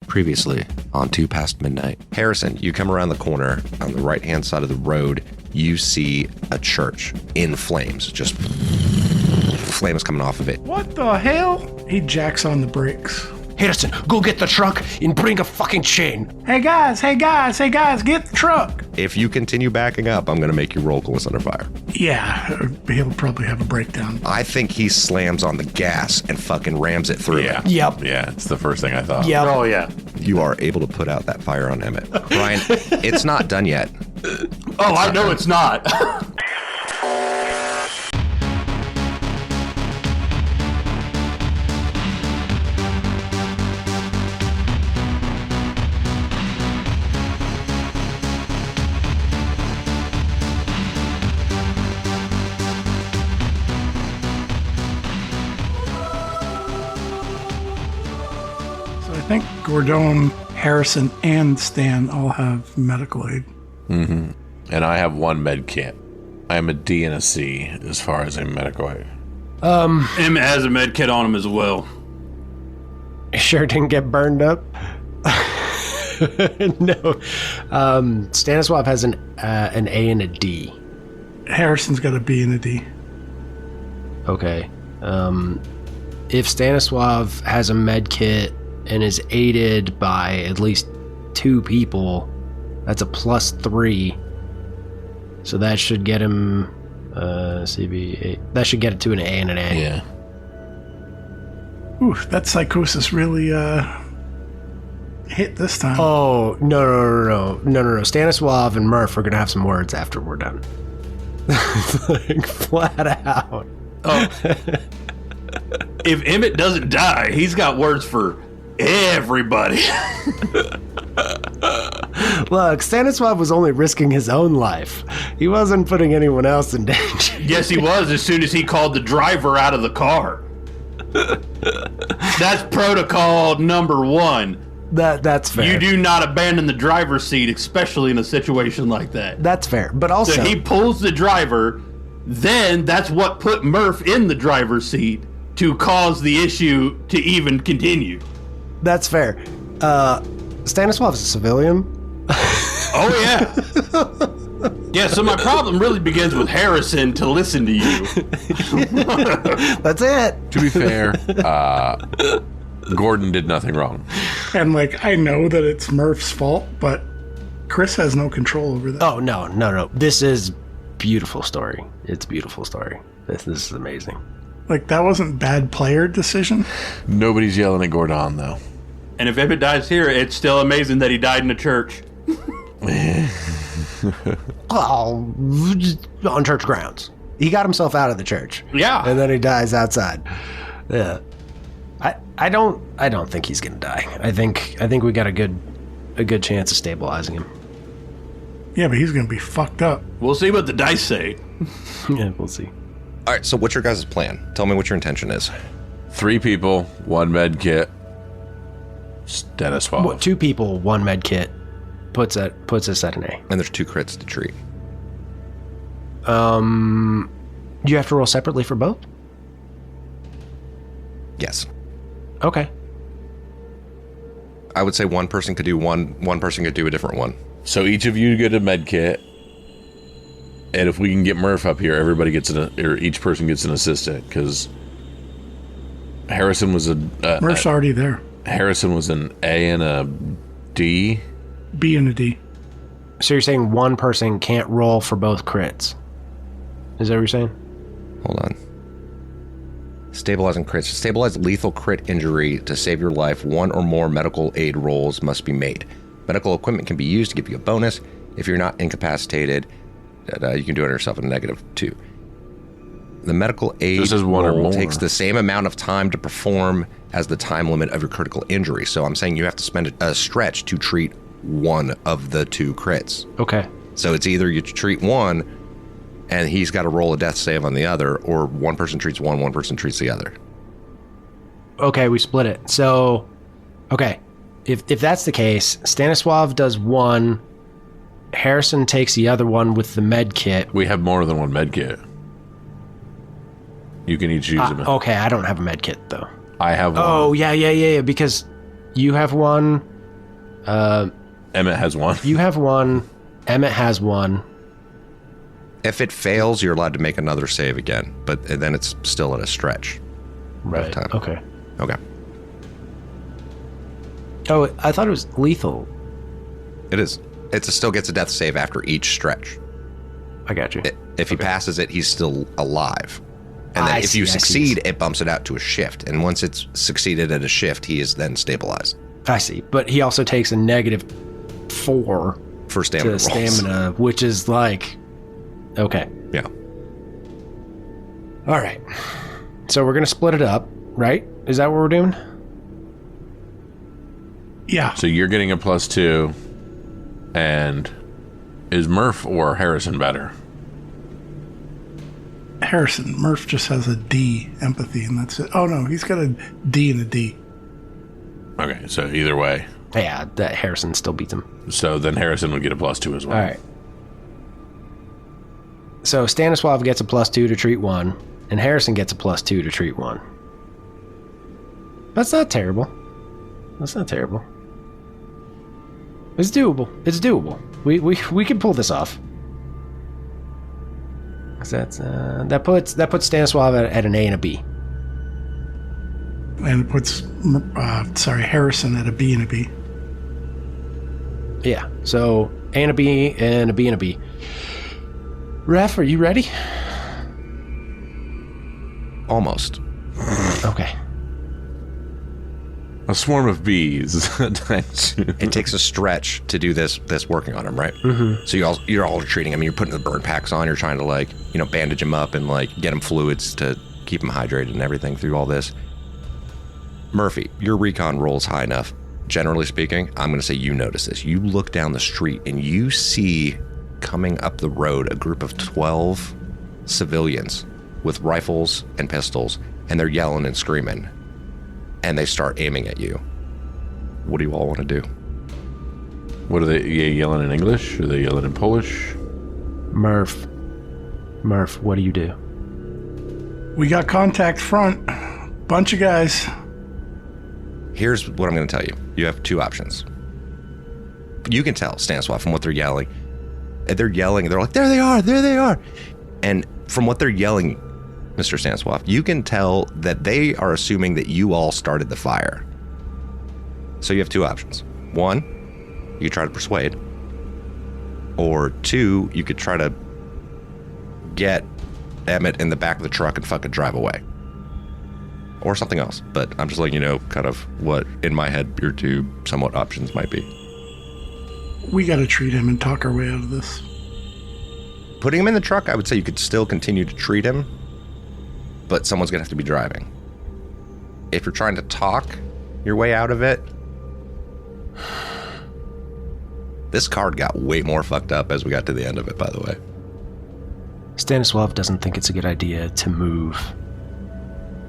Previously on 2 Past Midnight. Harrison, you come around the corner on the right-hand side of the road. You see a church in flames. Just flames coming off of it. What the hell? He jacks on the brakes. Harrison, go get the truck and bring a fucking chain. Hey guys, get the truck. If you continue backing up, I'm going to make you roll Coolness Under Fire. Yeah, he'll probably have a breakdown. I think he slams on the gas and fucking rams it through. Yeah. Yep. Yeah, it's the first thing I thought. Yep. Oh, yeah. You are able to put out that fire on Emmett. Brian, it's not done yet. Oh, I know it's not. I think Gordon, Harrison, and Stan all have medical aid. Mm-hmm. And I have 1 med kit. I am a D and a C as far as a medical aid. Emmett has a med kit on him as well. Sure didn't get burned up. No. Stanislav has an A and a D. Harrison's got a B and a D. Okay. If Stanislav has a med kit and is aided by at least 2 people, that's a +3. So that should get him CB8. That should get it to an A and an A. Yeah. Ooh, that psychosis really hit this time. Oh, no. Stanislav and Murph are going to have some words after we're done. Like, flat out. Oh. If Emmett doesn't die, he's got words for everybody. Look, Stanislav was only risking his own life. He wasn't putting anyone else in danger. Yes, he was as soon as he called the driver out of the car. That's protocol number 1. That's fair. You do not abandon the driver's seat, especially in a situation like that. That's fair. But also, So he pulls the driver, then that's what put Murph in the driver's seat to cause the issue to even continue. that's fair. Stanislav's a civilian. Oh, yeah. Yeah, so my problem really begins with Harrison to listen to you. That's it. To be fair, Gordon did nothing wrong. And, I know that it's Murph's fault, but Chris has no control over that. Oh, no. This is beautiful story. It's a beautiful story. This is amazing. That wasn't bad player decision. Nobody's yelling at Gordon, though. And if Emmett dies here, it's still amazing that he died in a church. Oh, on church grounds. He got himself out of the church. Yeah. And then he dies outside. Yeah. I don't think he's gonna die. I think we got a good chance of stabilizing him. Yeah, but he's going to be fucked up. We'll see what the dice say. Yeah, we'll see. All right, so what's your guys' plan? Tell me what your intention is. 3 people, 1 med kit. Stanislav. 2 people, 1 med kit puts us at an A. And there's 2 crits to treat. You have to roll separately for both? Yes. Okay. I would say one person could do one person could do a different one. So each of you get a med kit, and if we can get Murph up here, everybody gets or each person gets an assistant, because Harrison was Murph's already there. Harrison was an A and a D. B and a D. So you're saying one person can't roll for both crits? Is that what you're saying? Hold on. Stabilizing crits. To stabilize lethal crit injury to save your life, 1 or more medical aid rolls must be made. Medical equipment can be used to give you a bonus. If you're not incapacitated, you can do it yourself at a -2. The medical aid This is 1 or roll more. takes the same amount of time to perform as the time limit of your critical injury. So I'm saying you have to spend a stretch to treat 1 of the 2 crits. Okay. So it's either you treat 1 and he's got to roll a death save on the other, or one person treats 1 person treats the other. Okay, we split it. So, okay. If that's the case, Stanislav does 1, Harrison takes the other one with the med kit. We have more than 1 med kit. You can each use them. Okay, I don't have a med kit though. I have 1. Oh, yeah, because you have 1 Emmett has one. You have one. Emmett has one. If it fails, you're allowed to make another save again, but then it's still at a stretch. Right. Time. Okay. Okay. Oh, I thought it was lethal. It is. It still gets a death save after each stretch. I got you. If he passes it, he's still alive. And then if you succeed, it bumps it out to a shift. And once it's succeeded at a shift, he is then stabilized. I see. But he also takes a -4 for stamina to rolls. stamina, which is like... Okay. Yeah. All right. So we're going to split it up, right? Is that what we're doing? Yeah. So you're getting a +2, and is Murph or Harrison better? Harrison. Murph just has a D empathy, and that's it. Oh, no, he's got a D and a D. Okay, so either way. Yeah, that Harrison still beats him. So then Harrison would get a +2 as well. All right. So Stanislav gets a +2 to treat 1, and Harrison gets a +2 to treat 1. That's not terrible. That's not terrible. It's doable. It's doable. We can pull this off. 'Cause that's that puts Stanislav at an A and a B. And it puts, Harrison at a B and a B. Yeah. So A and a B and a B and a B. Ref, are you ready? Almost. Okay. A swarm of bees. It takes a stretch to do this working on him, right? Mm-hmm. So you're all treating him. You're putting the burn packs on. You're trying to bandage him up and get him fluids to keep him hydrated and everything through all this. Murphy, your recon roll's high enough. Generally speaking, I'm going to say you notice this. You look down the street and you see coming up the road a group of 12 civilians with rifles and pistols, and they're yelling and screaming. And they start aiming at you. What do you all want to do? What are they yelling in English? Are they yelling in Polish? Murph, what do you do? We got contact front. Bunch of guys. Here's what I'm going to tell you. You have two options. You can tell, Stanislav, from what they're yelling. They're like, there they are. And from what they're yelling, Mr. Stanislav, you can tell that they are assuming that you all started the fire. So you have two options. One, you could try to persuade. Or two, you could try to get Emmett in the back of the truck and fucking drive away. Or something else. But I'm just letting you know kind of what, in my head, your two somewhat options might be. We got to treat him and talk our way out of this. Putting him in the truck, I would say you could still continue to treat him, but someone's going to have to be driving. If you're trying to talk your way out of it, this card got way more fucked up as we got to the end of it, by the way. Stanislav doesn't think it's a good idea to move.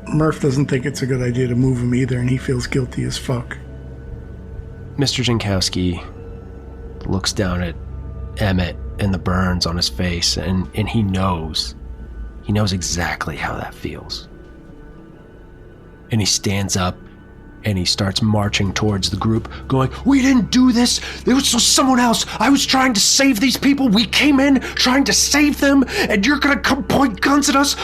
Murph doesn't think it's a good idea to move him either, and he feels guilty as fuck. Mr. Jankowski looks down at Emmett and the burns on his face, and he knows exactly how that feels. And he stands up and he starts marching towards the group, going, "We didn't do this. It was someone else. I was trying to save these people. We came in trying to save them, and you're gonna come point guns at us?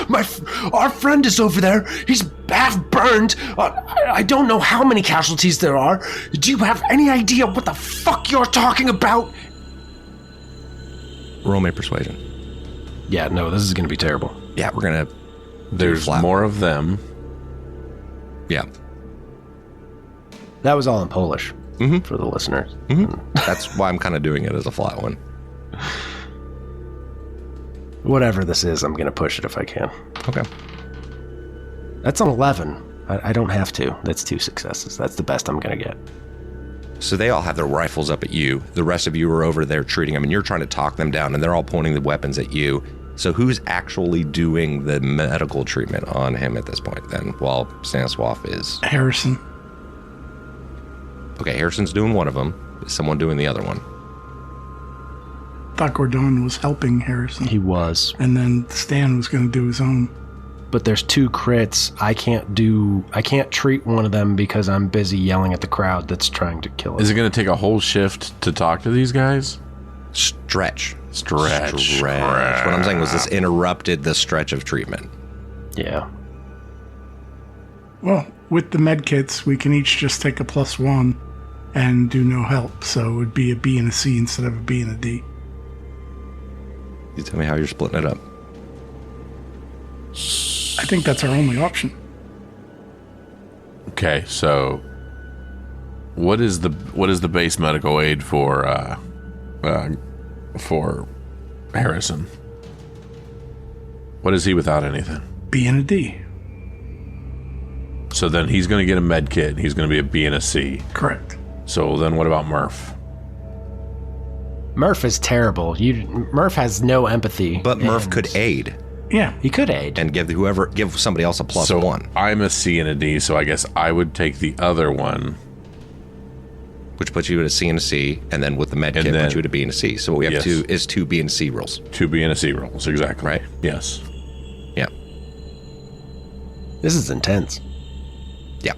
Our friend is over there. He's half burned. I don't know how many casualties there are. Do you have any idea what the fuck you're talking about?" Roll me persuasion. Yeah, no, this is gonna be terrible. Yeah, we're going to... There's more of them. Yeah. That was all in Polish for the listeners. Mm-hmm. That's why I'm kind of doing it as a flat one. Whatever this is, I'm going to push it if I can. Okay. That's an 11. I don't have to. That's 2 successes. That's the best I'm going to get. So they all have their rifles up at you. The rest of you are over there treating them, and you're trying to talk them down, and they're all pointing the weapons at you. So who's actually doing the medical treatment on him at this point, then, while Stanislav is... Harrison. Okay, Harrison's doing one of them. Is someone doing the other one? Thought Gordon was helping Harrison. He was. And then Stan was going to do his own. but there's 2 crits. I can't treat one of them because I'm busy yelling at the crowd that's trying to kill it. Is it going to take a whole shift to talk to these guys? Stretch. Stretch. What I'm saying was this interrupted the stretch of treatment. Yeah. Well, with the med kits, we can each just take a +1 and do no help. So it would be a B and a C instead of a B and a D. You tell me how you're splitting it up. I think that's our only option. Okay, so what is the base medical aid for Harrison? What is he without anything? B and a D. So then he's going to get a med kit. He's going to be a B and a C. Correct. So then what about Murph? Murph is terrible. Murph has no empathy. But Murph could aid Yeah. He could aid. and give somebody else a +1, I'm a C and a D, so I guess I would take the other one. which puts you at a C and a C, and then with the med And kit then- puts you at a B and a C. So what we have Yes. two B and C rolls. 2 B and a C rolls, exactly. Right. Yes. Yeah. This is intense. Yeah.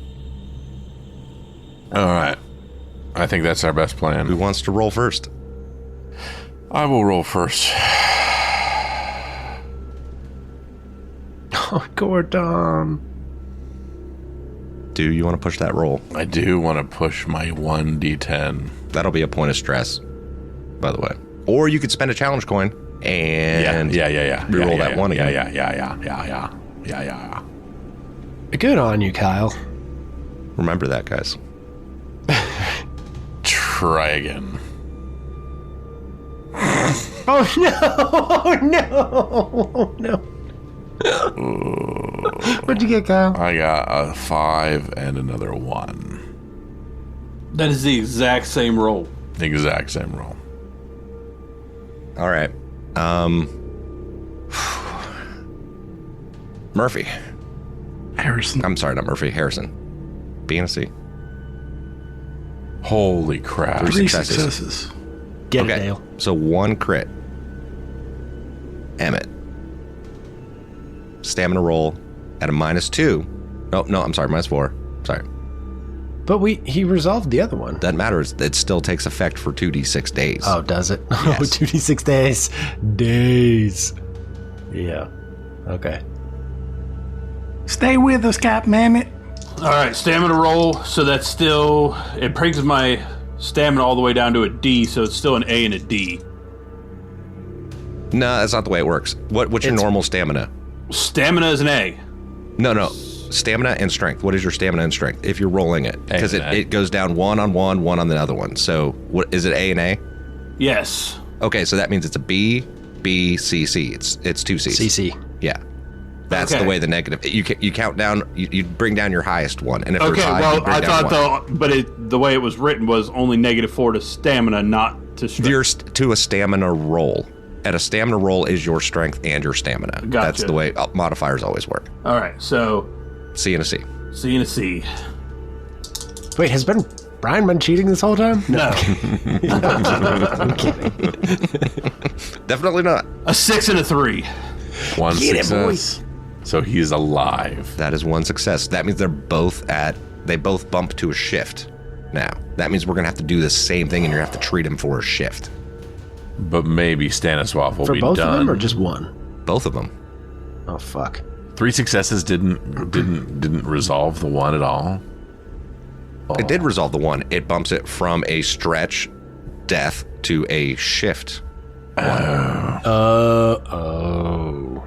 All right. I think that's our best Who plan. wants to roll first? I will roll first. Oh, Gordon. Do you want to push that roll? I do want to push my 1d10. That'll be a point of stress, by the way. Or you could spend a challenge coin and Yeah. Reroll yeah, that one again. Yeah. Good on you, Kyle. remember that, guys. Try again. Oh, no. Oh, no. Oh, no. What'd you get, Kyle? I got a 5 and another 1. That is the exact same roll. Exact same roll. All right. Murphy. Harrison. I'm sorry, not Murphy. Harrison. B and a C. Holy crap. 3 successes. successes. Get it, Okay. Dale. So 1 crit. Emmett. Stamina roll at a -2. No, I'm sorry, -4. Sorry. But he resolved the other one. Doesn't matter. It still takes effect for 2d6 days. Oh, does it? Yes. Oh, 2d6 days. Days. Yeah. Okay. Stay with us, Captain Emmett. All right, stamina roll. So that's still, it brings my stamina all the way down to a D, so it's still an A and a D. No, that's not the way it works. What's your normal stamina? Stamina is an A. No. Stamina and strength. What is your stamina and strength if you're rolling it? Because A and A. it goes down 1 on 1, 1 on the other one. So what is it? A and A? Yes. Okay, so that means it's a B, B, C, C. It's 2 C's. CC. Yeah. That's Okay. the way the negative. You count down. You bring down your highest one, and if Okay, there's high, you well, bring I down thought one. though, but the way it was written was only -4 to stamina, not to strength. You're to a stamina roll. At a stamina roll is your strength and your stamina. Gotcha. That's the way modifiers always work. All right, so C and a C. C and a C. Wait, has Brian been cheating this whole time? No, I'm kidding. Definitely not. a 6 and a 3. 1 Get it, success. So he's alive. That is 1 success. That means they both bump to a shift. Now that means we're gonna have to do the same thing, and you're gonna have to treat him for a shift. But maybe Stanislav will For be both done. of them or just one? Both of them. Oh, fuck. 3 successes didn't resolve the one at all. It did resolve the one. It bumps it from a stretch death to a shift. Oh.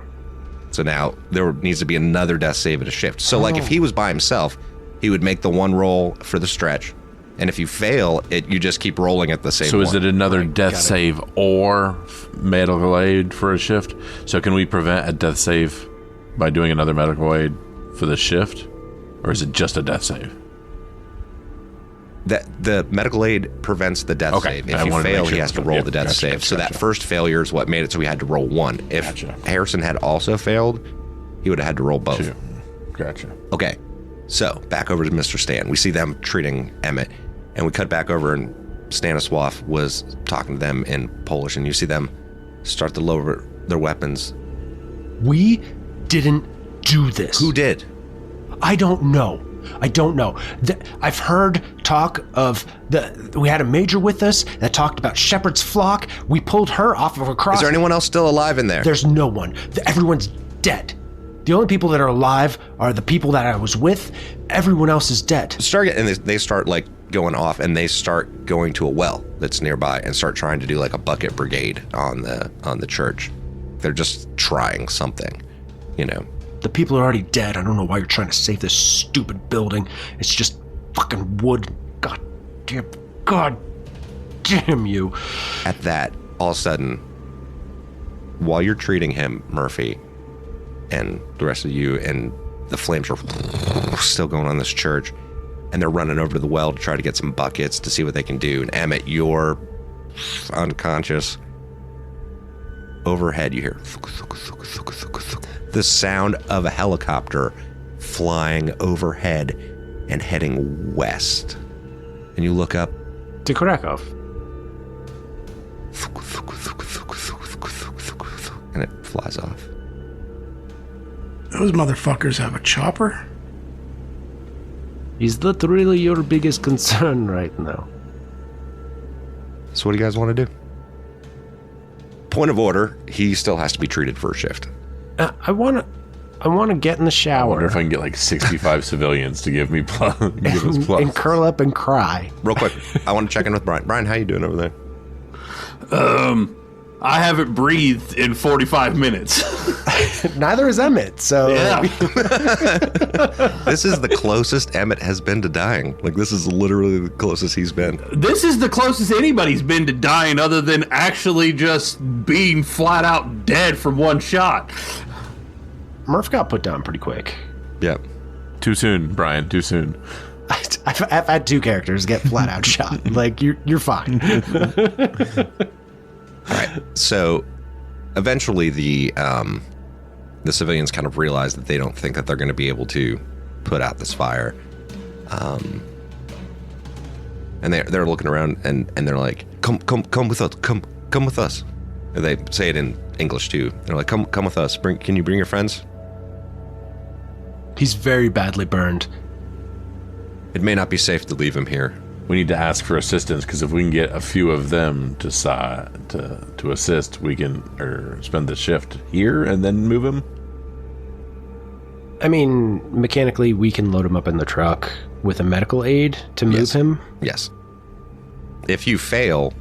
So now there needs to be another death save at a shift. So like if he was by himself, he would make the 1 roll for the stretch. And if you fail, you just keep rolling at the same So is one. it another death got it. save or medical aid for a shift? So can we prevent a death save by doing another medical aid for the shift? Or is it just a death save? That the medical aid prevents the death Okay, save. If I you wanted to fail, make sure. he has to roll Yep, the death gotcha, save. gotcha, So that gotcha. first failure is what made it so we had to roll 1. If Gotcha. Harrison had also failed, he would have had to roll both. 2. Gotcha. Okay, so back over to Mr. Stan. We see them treating Emmett, and we cut back over, and Stanislav was talking to them in Polish, and you see them start to lower their weapons. We didn't do this. Who did? I don't know. I've heard talk of we had a major with us that talked about Shepherd's flock. We pulled her off of a cross. Is there anyone else still alive in there? There's no one. Everyone's dead. The only people that are alive are the people that I was with. Everyone else is dead. And they start like going off, and they start going to a well that's nearby and start trying to do like a bucket brigade on the church. They're just trying something, you know. The people are already dead. I don't know why you're trying to save this stupid building. It's just fucking wood. God damn you. At that, all of a sudden, while you're treating him, Murphy, and the rest of you, and the flames are still going on this church, and they're running over to the well to try to get some buckets to see what they can do. And Emmett, you're unconscious. Overhead, you hear the sound of a helicopter flying overhead and heading west. And you look up To Krakow. and it flies off. Those motherfuckers have a chopper? Is that really your biggest concern right now? So what do you guys want to do? Point of order, he still has to be treated for a shift. I want to get in the I shower. wonder if I can get like 65 civilians to give us plus. and curl up and cry. Real quick, I want to check in with Brian. Brian, how you doing over there? I haven't breathed in 45 minutes. Neither is Emmett, so... Yeah. This is the closest Emmett has been to dying. Like, this is literally the closest he's been. This is the closest anybody's been to dying other than actually just being flat out dead from one shot. Murph got put down pretty quick. Yep. Too soon, Brian. Too soon. I've had two characters get flat out shot. Like, you're fine. All right. So, eventually, the civilians kind of realize that they don't think that they're going to be able to put out this fire, and they're looking around and they're like, "Come with us, come with us." And they say it in English too. They're like, "Come with us. Can you bring your friends?" He's very badly burned. It may not be safe to leave him here. We need to ask for assistance because if we can get a few of them to assist, we can spend the shift here and then move him. I mean, mechanically, we can load him up in the truck with a medical aid to move Yes. him. Yes. If you fail,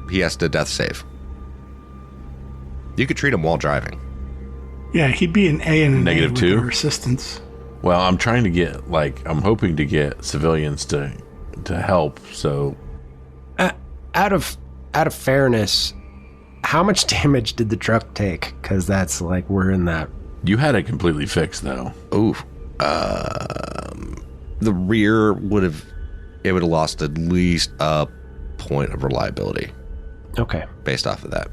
he has to death save. You could treat him while driving. Yeah, he'd be an A and an Negative A with 2? their assistance. Well, I'm trying to get I'm hoping to get civilians to help. So, Out of fairness, how much damage did the truck take? Because that's like we're in that. you had it completely fixed though. Ooh. The rear would have lost at least a point of reliability Okay, based off of that.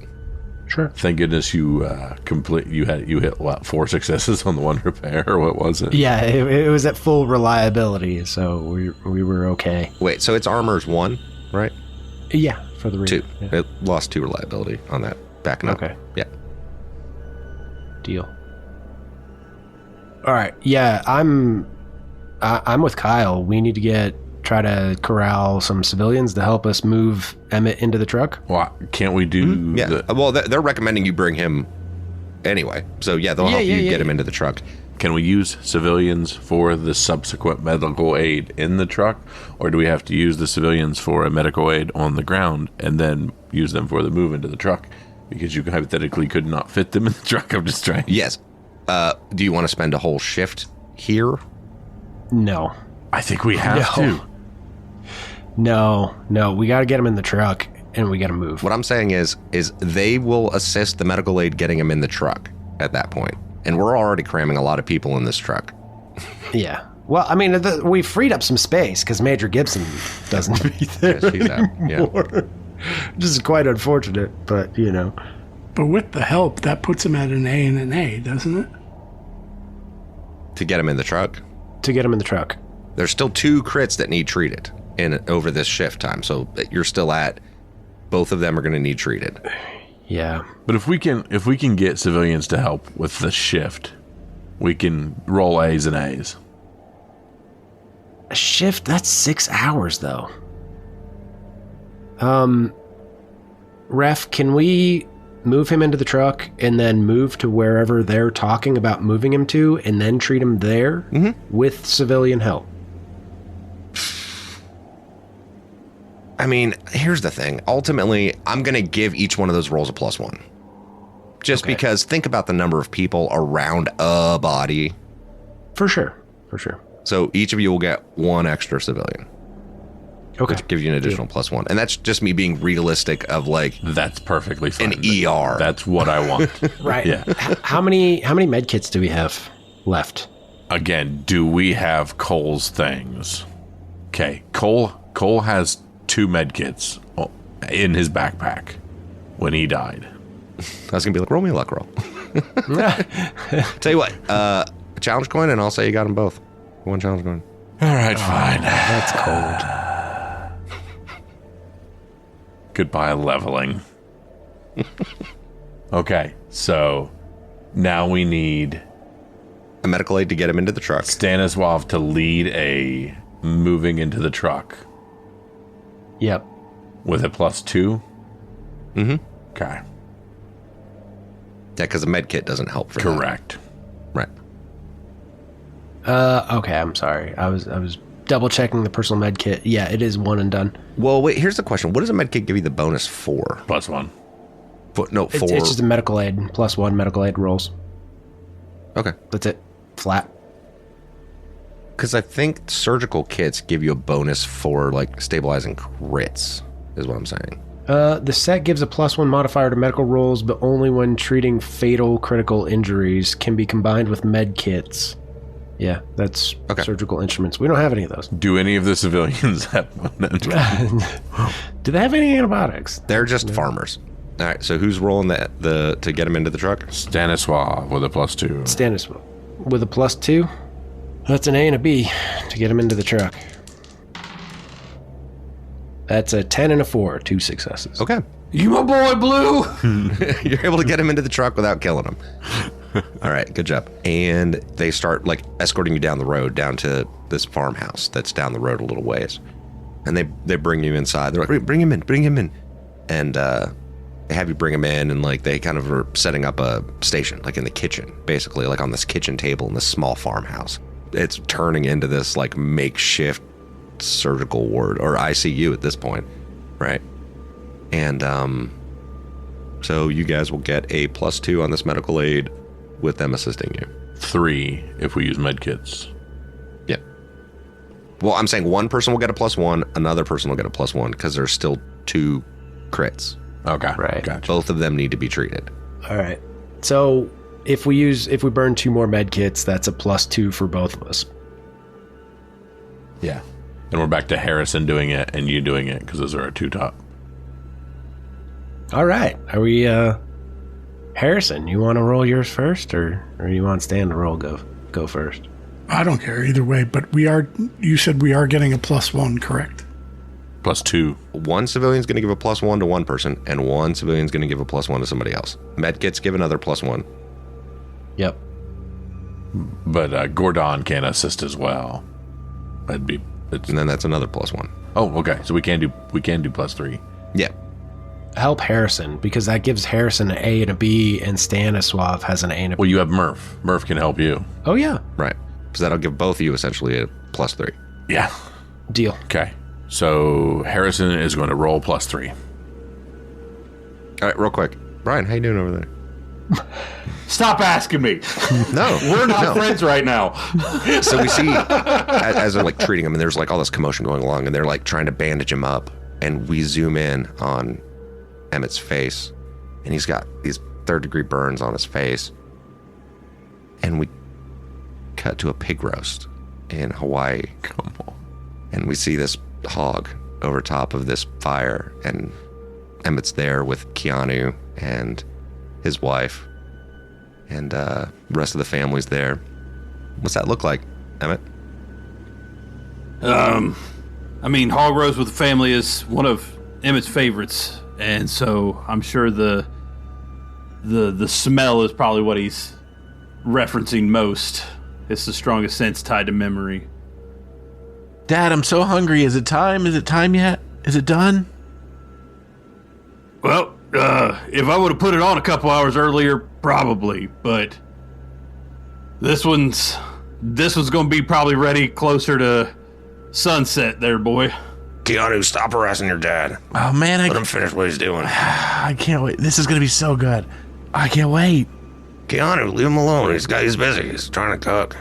sure. Thank goodness you hit what 4 successes on the one repair, or what was it? Yeah, it was at full reliability, so we were okay. Wait, so its armor's 1, right? Yeah, for the rear. 2. Yeah. It lost 2 reliability on that. Backing up. Okay. Yeah. Deal. All right. Yeah, I'm with Kyle. We need to try to corral some civilians to help us move Emmett into the truck. Well, can't we do? Yeah. Well, they're recommending you bring him anyway. So yeah, they'll help you get him into the truck. Can we use civilians for the subsequent medical aid in the truck, or do we have to use the civilians for a medical aid on the ground and then use them for the move into the truck? Because you hypothetically could not fit them in the truck. I'm just trying. Yes. Do you want to spend a whole shift here? No. I think we have to. No. We got to get him in the truck, and we got to move. What I'm saying is they will assist the medical aid getting him in the truck at that point. And we're already cramming a lot of people in this truck. Yeah. Well, I mean, we freed up some space because Major Gibson doesn't be there Yeah, she's out. Yeah. anymore. This is quite unfortunate, but, you know. But with the help, that puts him at an A and an A, doesn't it? To get him in the truck. To get him in the truck. There's still 2 crits that need treated over this shift time. So you're still at, both of them are going to need treated. Yeah. But if we can get civilians to help with the shift, We can roll A's and A's. A shift, that's 6 hours, though. Ref, can we move him into the truck and then move to wherever they're talking about moving him to and then treat him there with civilian help? I mean, here's the thing. Ultimately, I'm going to give each one of those rolls a +1. Just because think about the number of people around a body. For sure. So each of you will get one extra civilian. Okay. Which gives you an additional +1. And that's just me being realistic of like... That's perfectly fine. An ER. That's what I want. Right. Yeah. How many med kits do we have left? Again, do we have Cole's things? Okay. Cole has 2 med kits in his backpack when he died. I was going to be like, roll me a luck roll. Tell you what, a challenge coin, and I'll say you got them both. One challenge coin. All right, fine. That's cold. Goodbye, leveling. Okay, so now we need a medical aid to get him into the truck. Stanislav to lead a moving into the truck. Yep. With a +2? Mm-hmm. Okay. Yeah, because a med kit doesn't help for that. Correct. Right. Okay, I'm sorry. I was double checking the personal med kit. Yeah, it is one and done. Well, wait, here's the question. What does a med kit give you the bonus for? +1. No, It's just a medical aid. +1 medical aid rolls. Okay. That's it. Flat. Because I think surgical kits give you a bonus for like stabilizing crits, is what I'm saying. The set gives a +1 modifier to medical rolls, but only when treating fatal critical injuries. Can be combined with med kits. Yeah, that's surgical instruments. We don't have any of those. Do any of the civilians have Do they have any antibiotics? They're just farmers. All right, so who's rolling the to get him into the truck? Stanislav with a +2. Stanislav with a +2. That's an A and a B to get him into the truck. That's a 10 and a 4, 2 successes. Okay. You my boy, Blue. You're able to get him into the truck without killing him. All right, good job. And they start like escorting you down the road, down to this farmhouse that's down the road a little ways. And they bring you inside. They're like, bring him in. And they have you bring him in, and like they kind of are setting up a station, like in the kitchen, basically, like on this kitchen table in this small farmhouse. It's turning into this like makeshift surgical ward or ICU at this point, right? And so you guys will get a +2 on this medical aid with them assisting you. 3 if we use med kits. Yep. Well, I'm saying one person will get a +1, another person will get a +1 because there's still 2 crits. Okay, right. Gotcha. Both of them need to be treated. All right. So if we burn 2 more med kits, that's a +2 for both of us. Yeah. And we're back to Harrison doing it and you doing it because those are our 2 top. All right. Are we, Harrison, you want to roll yours first, or you want Stan to roll go first? I don't care either way, but you said we are getting a +1, correct? +2. One civilian's going to give a +1 to one person, and one civilian's going to give a +1 to somebody else. Medkits give another +1. Yep. But Gordon can assist as well. And then that's another +1. Oh, okay. So we can do +3. Yeah. Help Harrison, because that gives Harrison an A and a B, and Stanislav has an A and a B. Well, you have Murph. Murph can help you. Oh, yeah. Right. So that'll give both of you essentially a +3. Yeah. Deal. Okay. So Harrison is going to roll +3. All right, real quick. Brian, how you doing over there? Stop asking me. No. We're not friends right now. So we see, as they're like treating him, and there's like all this commotion going along, and they're like trying to bandage him up, and we zoom in on Emmett's face, and he's got these 3rd-degree burns on his face, and we cut to a pig roast in Hawaii. Come on. And we see this hog over top of this fire, and Emmett's there with Keanu and his wife, and the rest of the family's there. What's that look like, Emmett? I mean, hog roast with the family is one of Emmett's favorites, and so I'm sure the smell is probably what he's referencing most. It's the strongest sense tied to memory. Dad, I'm so hungry. Is it time? Is it time yet? Is it done? Well, if I would have put it on a couple hours earlier, probably. But this one's going to be probably ready closer to sunset there, boy. Keanu, stop harassing your dad. Oh, man. Let him finish what he's doing. I can't wait. This is going to be so good. I can't wait. Keanu, leave him alone. He's busy. He's trying to cook.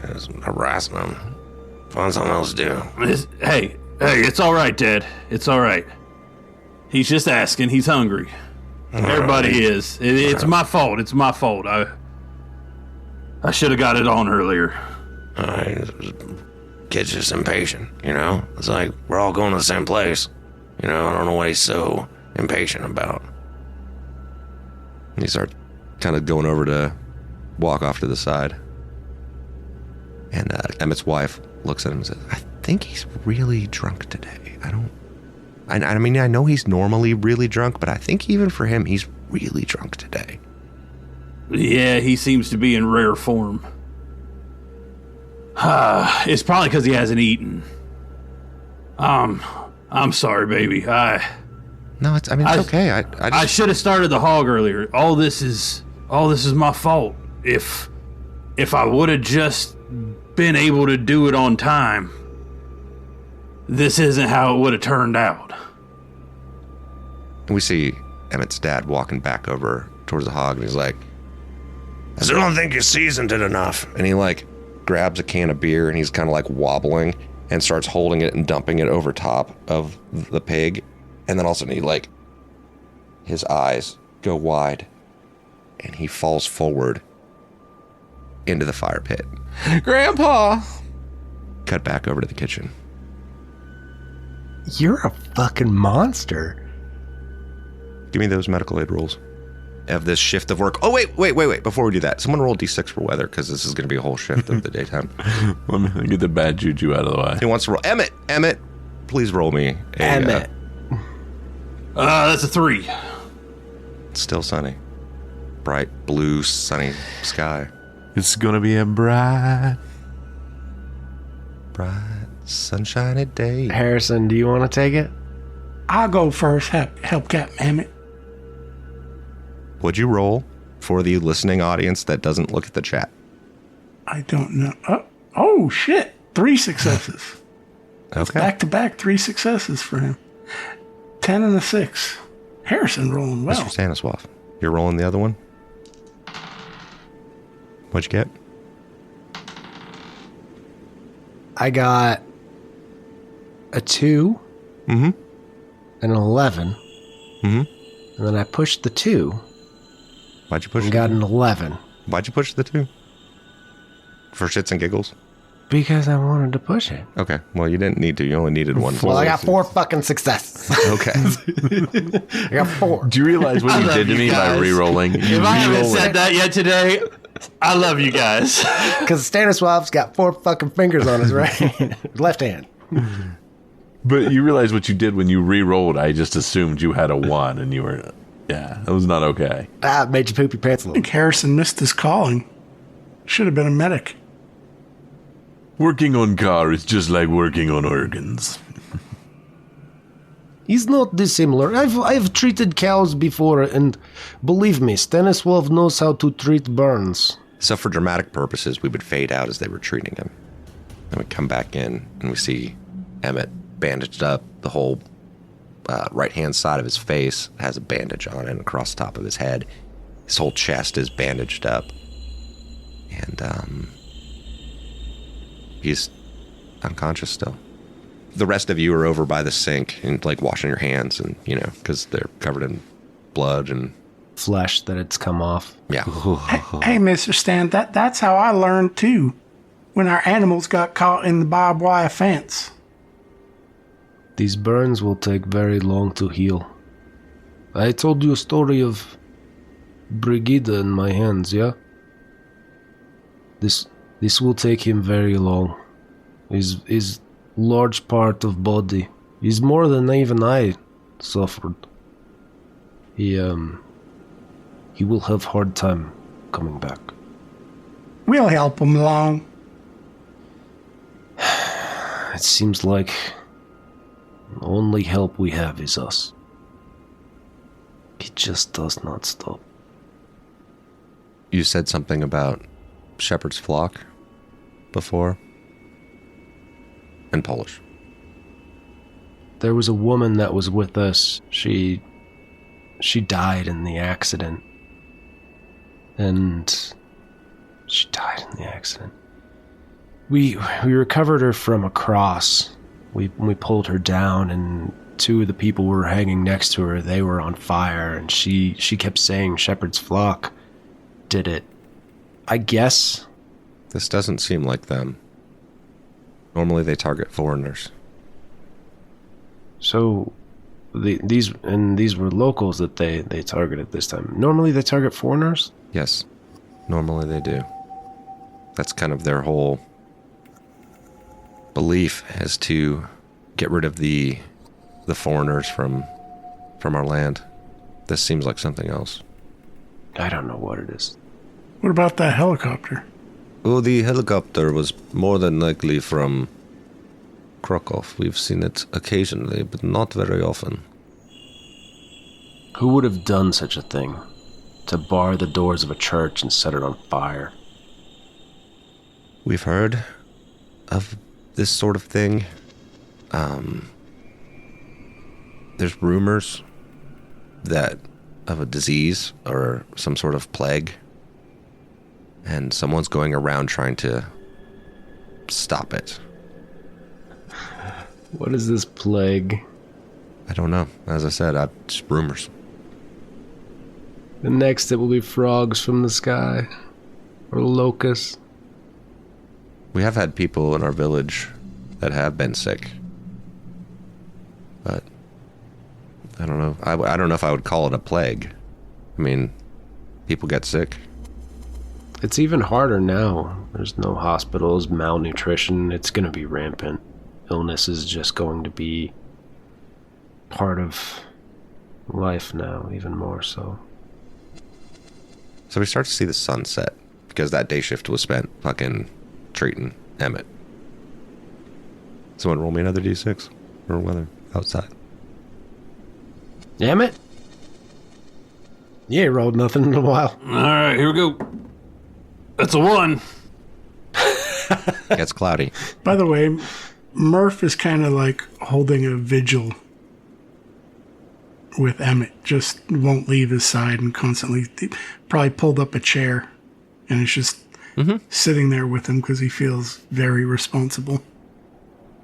He's harassing him. Find something else to do. Hey, it's all right, Dad. It's all right. He's just asking. He's hungry. Everybody is. It's my fault. It's my fault. I should have got it on earlier. Kid's just impatient, you know? It's like, we're all going to the same place. You know, I don't know what he's so impatient about. And he starts kind of going over to walk off to the side. And Emmett's wife looks at him and says, I think he's really drunk today. I mean, I know he's normally really drunk, but I think even for him, he's really drunk today. Yeah, he seems to be in rare form. It's probably because he hasn't eaten. I'm sorry, baby. No, it's okay. I should have started the hog earlier. All this is my fault. If I would have just been able to do it on time, this isn't how it would have turned out. And we see Emmett's dad walking back over towards the hog, and he's like, I still don't think you seasoned it enough. And he grabs a can of beer, and he's kind of wobbling and starts holding it and dumping it over top of the pig. And then all of a sudden his eyes go wide and he falls forward into the fire pit. Grandpa! Cut back over to the kitchen. You're a fucking monster. Give me those medical aid rolls of this shift of work. Oh, wait. Before we do that, someone roll D6 for weather, because this is going to be a whole shift of the daytime. Let me get the bad juju out of the way. Who wants to roll? Emmett, please roll me. Emmett. That's a 3. It's still sunny. Bright blue, sunny sky. It's going to be a bright, sunshiny day. Harrison, do you want to take it? I'll go first. Help Captain Emmett. Would you roll for the listening audience that doesn't look at the chat? I don't know. Oh shit. 3 successes. Okay. Back to back 3 successes for him. 10 and a 6. Harrison rolling well. Mr. Stanislav, you're rolling the other one? What'd you get? I got a 2. Mm-hmm. And an 11. Mm-hmm. And then I pushed the 2. Why'd you push and it? got an 11. Why'd you push the 2? For shits and giggles? Because I wanted to push it. Okay. Well, you didn't need to. You only needed one. Well, I got 4 fucking successes. Okay. I got 4. Do you realize what you did to me by re-rolling? If I haven't said that yet today, I love you guys. Because Stanislav's got 4 fucking fingers on his left hand. But you realize what you did when you re-rolled. I just assumed you had a 1 and you were... Yeah, that was not okay. It made you poop your pants a I little. think Harrison missed his calling. Should have been a medic. Working on car is just like working on organs. He's not dissimilar. I've treated cows before, and believe me, Stanislav knows how to treat burns. So for dramatic purposes, we would fade out as they were treating him. And we come back in, and we see Emmett bandaged up. The whole right-hand side of his face has a bandage on it, and across the top of his head, his whole chest is bandaged up. And he's unconscious still. The rest of you are over by the sink and washing your hands, and because they're covered in blood and flesh that it's come off. Yeah. Hey, Mr. Stan, that's how I learned too. When our animals got caught in the barbed wire fence. These burns will take very long to heal. I told you a story of Brigida in my hands, yeah? This will take him very long. His large part of body is more than even I suffered. He will have hard time coming back. We'll help him along. It seems like the only help we have is us. It just does not stop. You said something about shepherd's flock before? In Polish. There was a woman that was with us. She died in the accident. And she died in the accident. We recovered her from a cross. We pulled her down, and two of the people who were hanging next to her, they were on fire, and she kept saying shepherd's flock did it. I guess. This doesn't seem like them. Normally they target foreigners. So, these were locals that they targeted this time. Normally they target foreigners? Yes, normally they do. That's kind of their whole belief, is to get rid of the foreigners from our land. This seems like something else. I don't know what it is. What about that helicopter? Oh, the helicopter was more than likely from Krakow. We've seen it occasionally, but not very often. Who would have done such a thing? To bar the doors of a church and set it on fire? We've heard of this sort of thing. There's rumors that of a disease or some sort of plague, and someone's going around trying to stop it. What is this plague? I don't know. As I said, just rumors. The next it will be frogs from the sky. Or locusts. We have had people in our village that have been sick. But I don't know. I don't know if I would call it a plague. I mean, people get sick. It's even harder now. There's no hospitals, malnutrition. It's going to be rampant. Illness is just going to be part of life now, even more so. So we start to see the sunset, because that day shift was spent fucking treating Emmett. Someone roll me another d6 for weather outside. Damn it! You ain't rolled nothing in a while. All right, here we go. That's a 1. Gets cloudy. By the way, Murph is kind of like holding a vigil with Emmett. Just won't leave his side and constantly probably pulled up a chair and is just sitting there with him because he feels very responsible.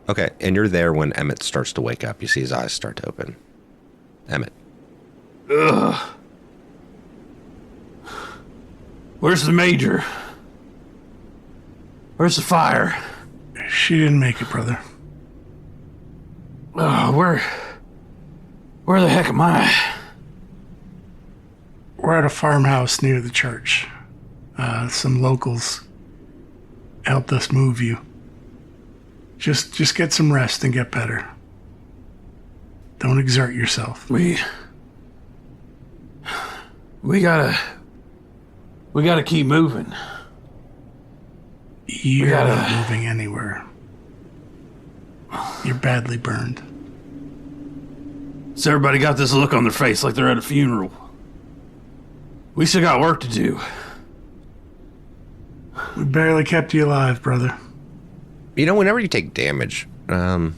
Okay, and you're there when Emmett starts to wake up. You see his eyes start to open. Emmett. Ugh. Where's the major? Where's the fire? She didn't make it, brother. Where the heck am I? We're at a farmhouse near the church. Some locals helped us move you. Just get some rest and get better. Don't exert yourself. We gotta keep moving. You're not moving anywhere. You're badly burned. So everybody got this look on their face like they're at a funeral. We still got work to do. We barely kept you alive, brother. You know, whenever you take damage, I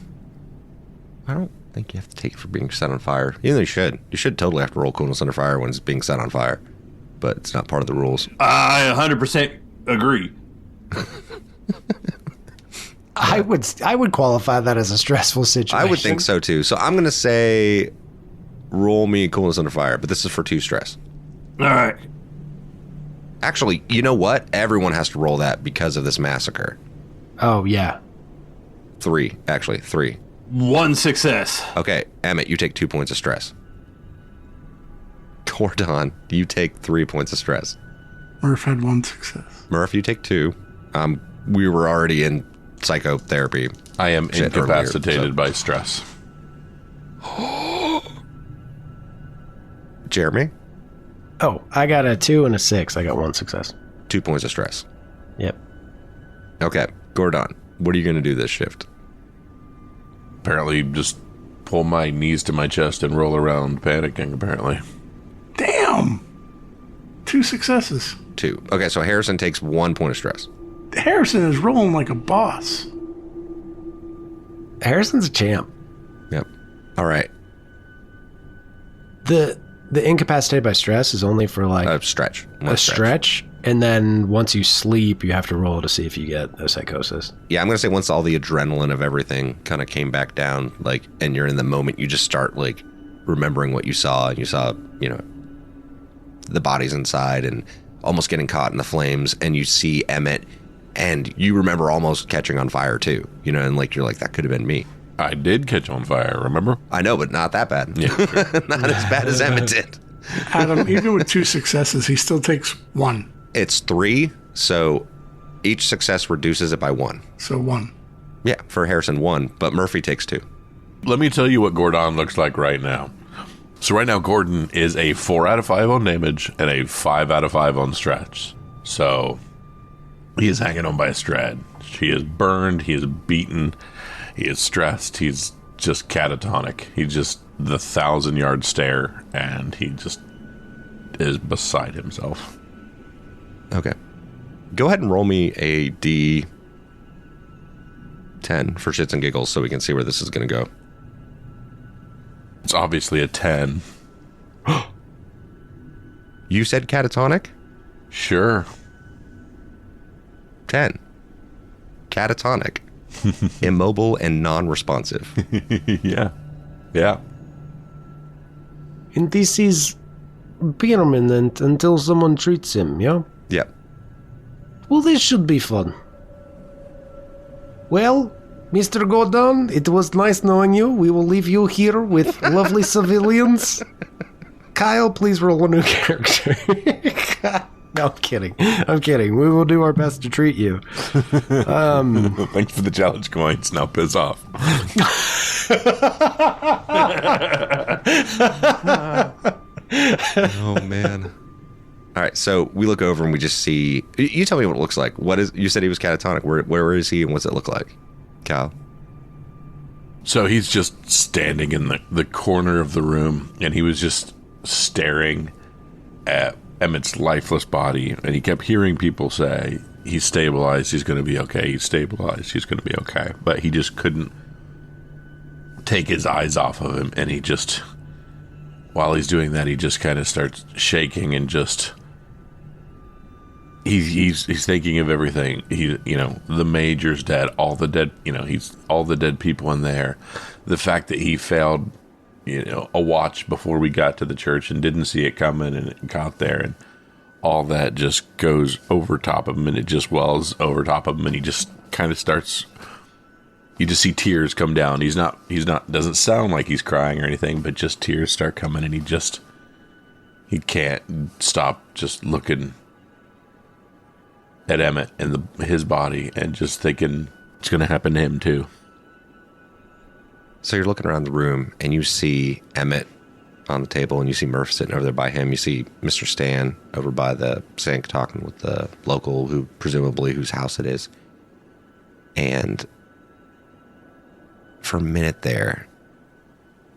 don't think you have to take it for being set on fire. Even though you should. You should totally have to roll coolness under fire when it's being set on fire. But it's not part of the rules. I 100% agree. I would qualify that as a stressful situation. I would think so too. So I'm going to say roll me coolness under fire, but this is for 2 stress. All right. Actually, you know what? Everyone has to roll that because of this massacre. Oh, yeah. 3, actually, 3. 1 success. Okay, Emmett, you take 2 points of stress. Cordon, you take 3 points of stress. Murph had 1 success. Murph, you take 2. We were already in psychotherapy. I am Shit, incapacitated earlier, so- by stress. Jeremy, Oh, I got a 2 and a 6. I got 1 success. 2 points of stress. Yep. Okay, Gordon, what are you going to do this shift? Apparently, just pull my knees to my chest and roll around, panicking, apparently. Damn! 2 successes. 2. Okay, so Harrison takes 1 point of stress. Harrison is rolling like a boss. Harrison's a champ. Yep. All right. The incapacitated by stress is only for like Stretch. a stretch, and then once you sleep, you have to roll to see if you get a psychosis. Yeah, I'm going to say once all the adrenaline of everything kind of came back down, like, and you're in the moment, you just start, like, remembering what you saw. And you saw, you know, the bodies inside and almost getting caught in the flames. And you see Emmett, and you remember almost catching on fire, too. You know, and, like, you're like, that could have been me. I did catch on fire, remember? I know, but not that bad. Yeah, sure. Not as bad as Emmett did. Adam, even with 2 successes, he still takes 1. It's 3, so each success reduces it by 1. So 1. Yeah, for Harrison 1, but Murphy takes 2. Let me tell you what Gordon looks like right now. So right now, Gordon is a 4 out of 5 on damage and a 5 out of 5 on stretch. So he is hanging on by a thread. He is burned. He is beaten. He is stressed. He's just catatonic. He's just the 1,000-yard stare, and he just is beside himself. Okay. Go ahead and roll me a D10 for shits and giggles so we can see where this is going to go. It's obviously a 10. You said catatonic? Sure. 10. Catatonic. Immobile and non-responsive. Yeah. Yeah. And this is permanent until someone treats him, yeah? Yep. Well, this should be fun. Well, Mr. Gordon, it was nice knowing you. We will leave you here with lovely civilians. Kyle, please roll a new character. No, I'm kidding. I'm kidding. We will do our best to treat you. Thanks for the challenge coins. Now piss off. Oh, man. All right, so we look over and we just see... You tell me what it looks like. What is? You said he was catatonic. Where is he and what's it look like? Kyle? So he's just standing in the corner of the room, and he was just staring at Emmett's lifeless body, and he kept hearing people say, he's stabilized, he's going to be okay, he's stabilized, he's going to be okay. But he just couldn't take his eyes off of him, and he just, while he's doing that, he just kind of starts shaking and just... He's thinking of everything. The major's dead, all the dead, all the dead people in there. The fact that he failed, a watch before we got to the church and didn't see it coming, and it got there, and all that just goes over top of him, and it just wells over top of him, and he just kind of starts. You just see tears come down. He's not. Doesn't sound like he's crying or anything, but just tears start coming, and he can't stop just looking at Emmett and his body, and just thinking it's going to happen to him too. So you're looking around the room, and you see Emmett on the table, and you see Murph sitting over there by him. You see Mr. Stan over by the sink talking with the local, who presumably whose house it is. And for a minute there,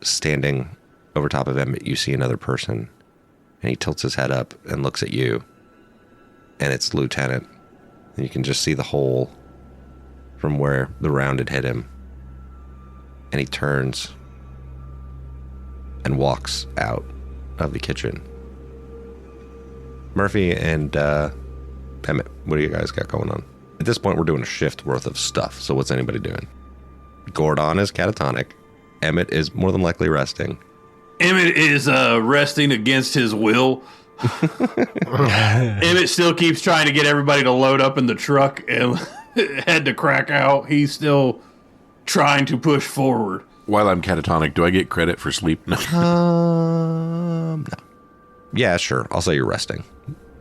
standing over top of Emmett, you see another person, and he tilts his head up and looks at you, and it's Lieutenant. And you can just see the hole from where the round had hit him. And he turns and walks out of the kitchen. Murphy and Emmett, what do you guys got going on? At this point, we're doing a shift worth of stuff. So what's anybody doing? Gordon is catatonic. Emmett is more than likely resting. Emmett is resting against his will. Emmett still keeps trying to get everybody to load up in the truck and head to Krakow. He's still trying to push forward. While I'm catatonic, do I get credit for sleep? No. No. Yeah, sure. I'll say you're resting.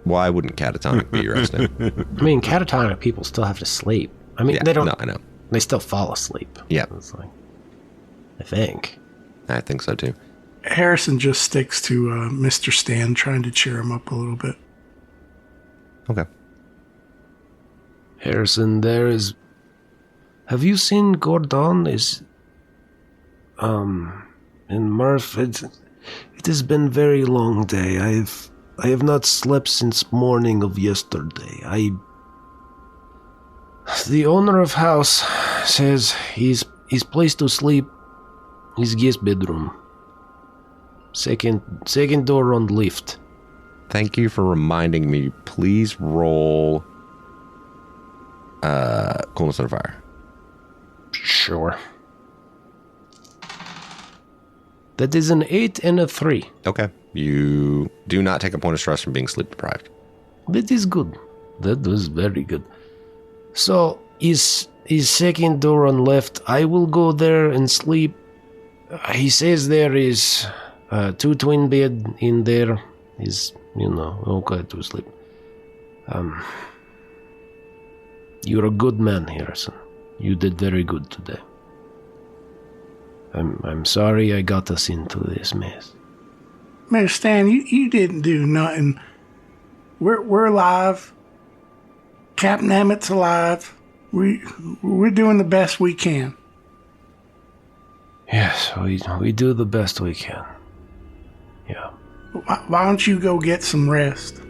Why wouldn't catatonic be resting? I mean, catatonic people still have to sleep. I mean, Yeah, they don't. No, I know. They still fall asleep. Yeah. It's like, I think. I think so too. Harrison just sticks to Mr. Stan, trying to cheer him up a little bit. Okay. Harrison, there is... Have you seen Gordon? And Murph, it has been a very long day. I have not slept since morning of yesterday. The owner of house says his place to sleep is guest bedroom. Second door on lift. Thank you for reminding me. Please roll coolness under fire. Sure. That is an 8 and a 3. Okay. You do not take a point of stress from being sleep deprived. That is good. That was very good. So, his second door on left, I will go there and sleep. He says there is 2 twin bed in there. Is, okay to sleep. You're a good man, Harrison. You did very good today. I'm sorry I got us into this mess. Mr. Stan, you didn't do nothing. We're alive. Captain Emmett's alive. We're doing the best we can. Yes, we do the best we can. Yeah. Why don't you go get some rest?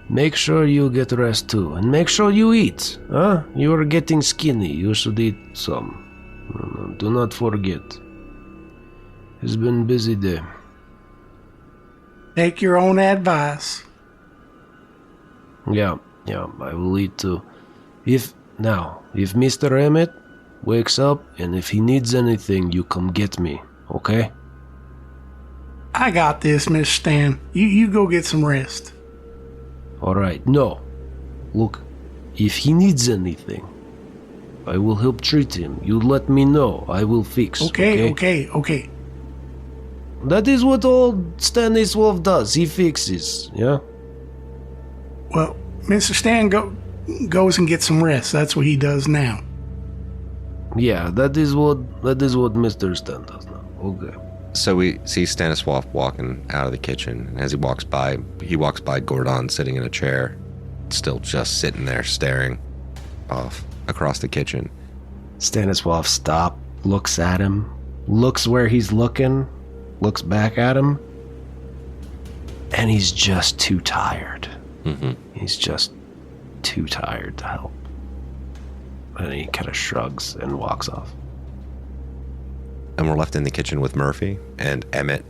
Make sure you get rest too, and make sure you eat. Huh? You are getting skinny. You should eat some. Do not forget. It's been a busy day. Take your own advice. Yeah, I will eat too. If Mr. Emmett wakes up and if he needs anything, you come get me, okay? I got this, Mr. Stan. You go get some rest. Alright, no. Look, if he needs anything, I will help treat him. You let me know. I will fix. Okay. That is what old Stanisław does. He fixes, yeah? Well, Mr. Stan goes and gets some rest. That's what he does now. Yeah, that is what Mr. Stan does now. Okay. So we see Stanislav walking out of the kitchen, and as he walks by Gordon sitting in a chair, still just sitting there staring off across the kitchen. Stanislav stops, looks at him, looks where he's looking, looks back at him, and he's just too tired. Mm-hmm. He's just too tired to help. And he kind of shrugs and walks off. And we're left in the kitchen with Murphy and Emmett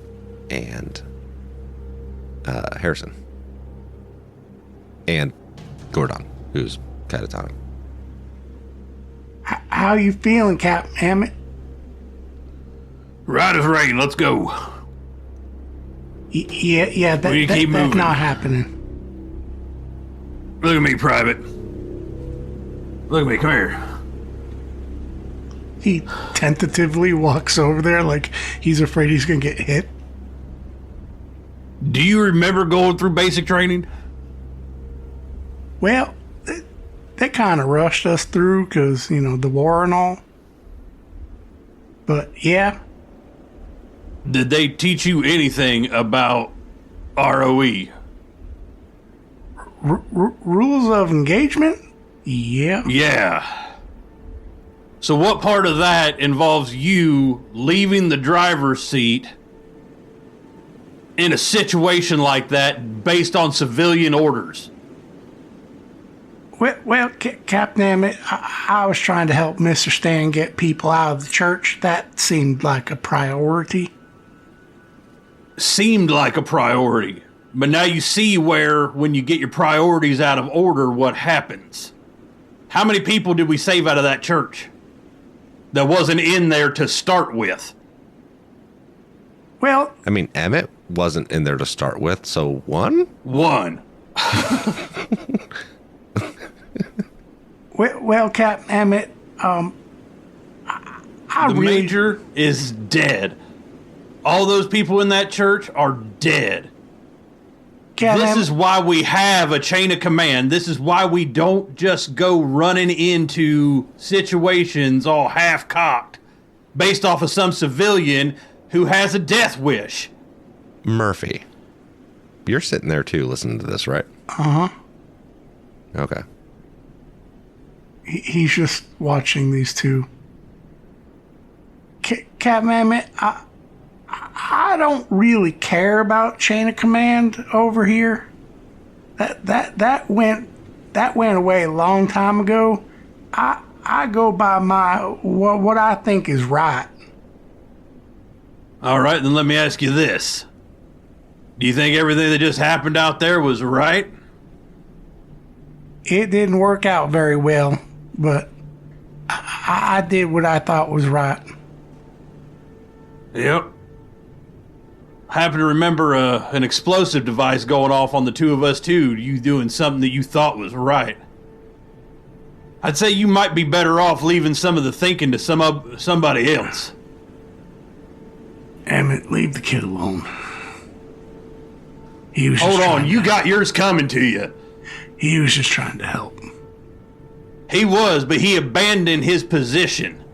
and Harrison. And Gordon, who's catatonic. How you feeling, Captain Emmett? Right as rain, let's go. Yeah, that's not happening. Look at me, Private. Look at me, come here. He tentatively walks over there like he's afraid he's going to get hit. Do you remember going through basic training? Well, they kind of rushed us through because, the war and all. But, yeah. Did they teach you anything about ROE? Rules of engagement? Yeah. Yeah. So what part of that involves you leaving the driver's seat in a situation like that based on civilian orders? Well, Captain Emmett, I was trying to help Mr. Stan get people out of the church. That seemed like a priority. Seemed like a priority. But now you see where, when you get your priorities out of order, what happens. How many people did we save out of that church that wasn't in there to start with? Well, I mean, Emmett wasn't in there to start with, so one? One. Well, Captain Emmett, the major is dead. All those people in that church are dead. This is why we have a chain of command. This is why we don't just go running into situations all half-cocked based off of some civilian who has a death wish. Murphy, you're sitting there too listening to this, right? Uh-huh. Okay. He's just watching these two. Captain Emmett, I don't really care about chain of command over here. That went away a long time ago. I go by what I think is right. All right, then let me ask you this. Do you think everything that just happened out there was right? It didn't work out very well, but I did what I thought was right. Yep. I happen to remember an explosive device going off on the two of us, too. You doing something that you thought was right. I'd say you might be better off leaving some of the thinking to somebody else. Emmett, leave the kid alone. Hold on, you got yours coming to you. He was just trying to help. He was, but he abandoned his position.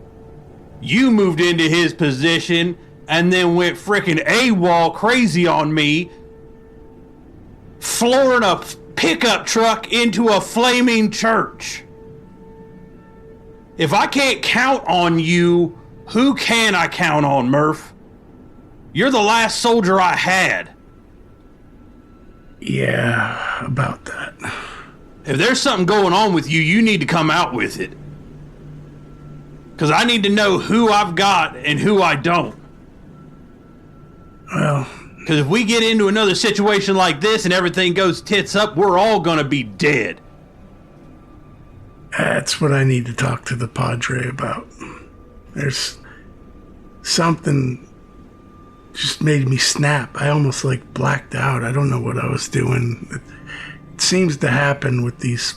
You moved into his position and then went frickin' AWOL crazy on me, flooring a pickup truck into a flaming church. If I can't count on you, who can I count on, Murph? You're the last soldier I had. Yeah, about that. If there's something going on with you, you need to come out with it. Because I need to know who I've got and who I don't. Well... Because if we get into another situation like this and everything goes tits up, we're all going to be dead. That's what I need to talk to the Padre about. There's something just made me snap. I almost blacked out. I don't know what I was doing. It seems to happen with these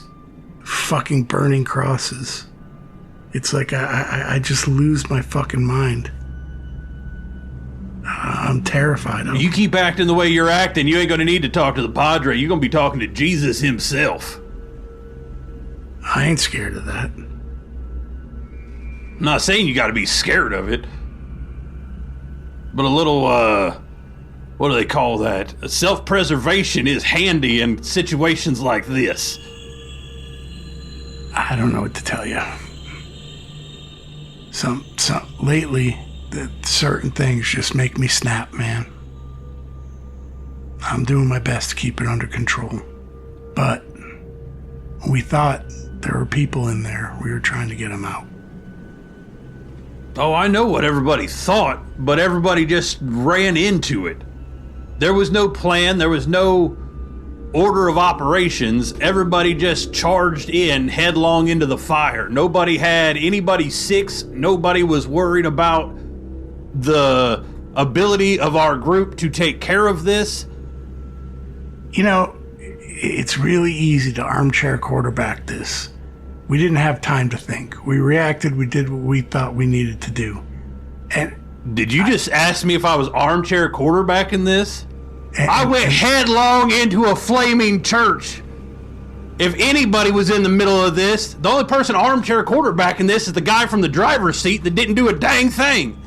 fucking burning crosses. It's like I just lose my fucking mind. I'm terrified of You keep acting the way you're acting, you ain't going to need to talk to the Padre. You're going to be talking to Jesus himself. I ain't scared of that. I'm not saying you got to be scared of it. But a little, what do they call that? Self-preservation is handy in situations like this. I don't know what to tell you. Lately, certain things just make me snap, man. I'm doing my best to keep it under control. But we thought there were people in there. We were trying to get them out. Oh, I know what everybody thought, but everybody just ran into it. There was no plan. There was no order of operations. Everybody just charged in headlong into the fire. Nobody had anybody sick. Nobody was worried about the ability of our group to take care of this. You know, it's really easy to armchair quarterback this. We didn't have time to think. We reacted, we did what we thought we needed to do. And did you just ask me if I was armchair quarterbacking this? I went headlong into a flaming church. If anybody was in the middle of this, the only person armchair quarterbacking this is the guy from the driver's seat that didn't do a dang thing.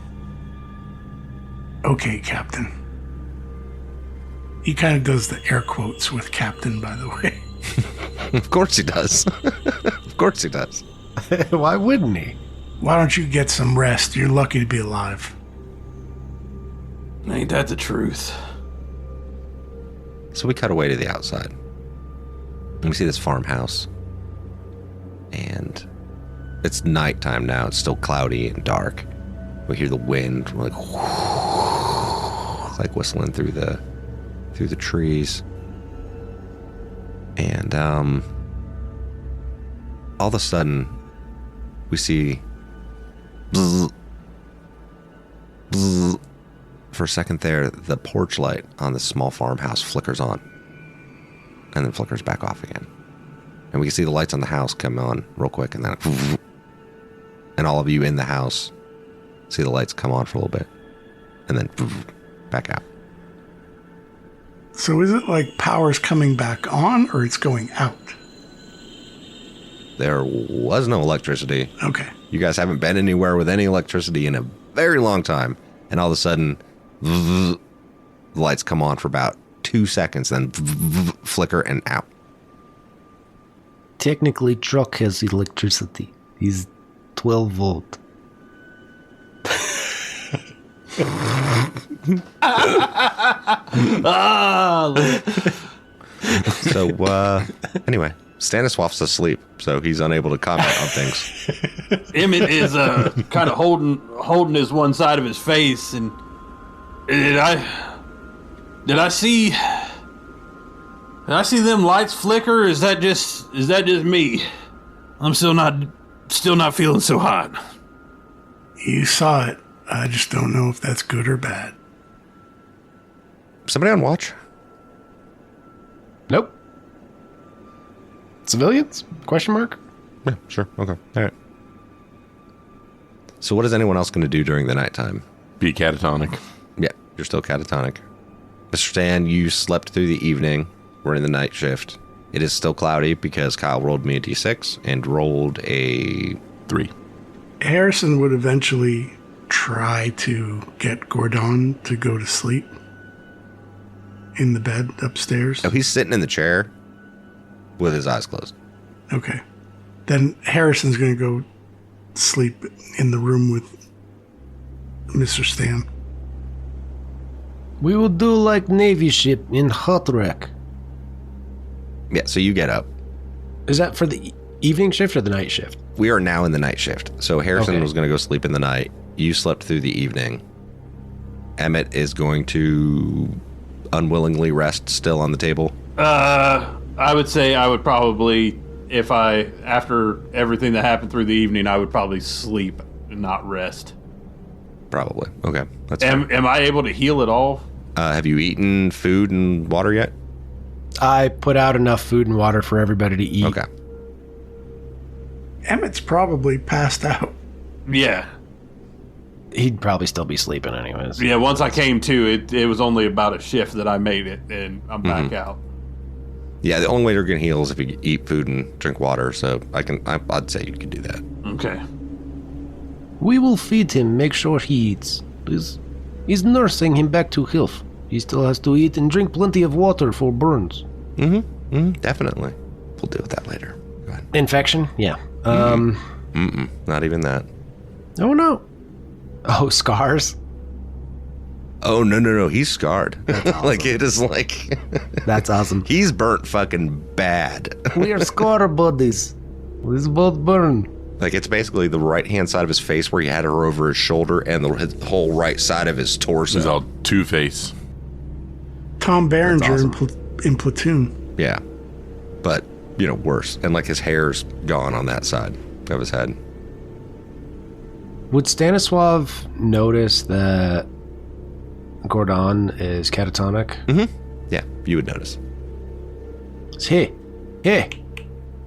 Okay, Captain. He kind of does the air quotes with Captain, by the way. Of course he does. Of course he does. Why wouldn't he? Why don't you get some rest? You're lucky to be alive. Ain't that the truth? So we cut away to the outside. And we see this farmhouse. And it's nighttime now. It's still cloudy and dark. We hear the wind like whistling through the trees. And all of a sudden we see bzz, bzz. For a second there, the porch light on this small farmhouse flickers on and then flickers back off again. And we can see the lights on the house come on real quick, and then and all of you in the house see the lights come on for a little bit and then back out. So is it like power's coming back on or it's going out? There was no electricity. Okay. You guys haven't been anywhere with any electricity in a very long time. And all of a sudden, the lights come on for about 2 seconds, then flicker and out. technically truck has electricity. He's 12 volt. So, anyway, Stanislav's asleep, so he's unable to comment on things. Emmett is kind of holding his one side of his face, and did I see them lights flicker? Or is that just me? I'm still not feeling so hot. You saw it. I just don't know if that's good or bad. Somebody on watch? Nope. Civilians? Question mark? Yeah, sure. Okay. All right. So what is anyone else going to do during the nighttime? Be catatonic. Yeah, you're still catatonic. Mr. Stan, you slept through the evening. We're in the night shift. It is still cloudy because Kyle rolled me a d6 and rolled a 3. Harrison would eventually try to get Gordon to go to sleep in the bed upstairs. Oh, he's sitting in the chair with his eyes closed. Okay. Then Harrison's going to go sleep in the room with Mr. Stan. We will do like Navy ship in hot wreck. Yeah, so you get up. Is that for the evening shift or the night shift? We are now in the night shift. So Harrison Okay. was going to go sleep in the night. You slept through the evening. Emmett is going to unwillingly rest still on the table. I would say I would probably, after everything that happened through the evening, I would probably sleep and not rest. Probably. Okay. That's fine. Am I able to heal at all? Have you eaten food and water yet? I put out enough food and water for everybody to eat. Okay. Emmett's probably passed out. Yeah. He'd probably still be sleeping anyways. Yeah, once I came to, it was only about a shift that I made it, and I'm back out. Yeah, the only way you're going to heal is if you eat food and drink water. So I'd say you could do that. Okay. We will feed him, make sure he eats. He's nursing him back to health. He still has to eat and drink plenty of water for burns. Definitely. We'll deal with that later. Go ahead. Infection? Yeah. Not even that. Oh no. Oh, scars? Oh, no. He's scarred. Like, it is like... That's awesome. He's burnt fucking bad. We are scar buddies. We're both burn. Like, it's basically the right-hand side of his face where he had her over his shoulder and the whole right side of his torso. He's all Two-Face. Tom Berenger awesome. in Platoon. Yeah. But, worse. And, like, his hair's gone on that side of his head. Would Stanislav notice that Gordon is catatonic? Yeah, you would notice. Hey,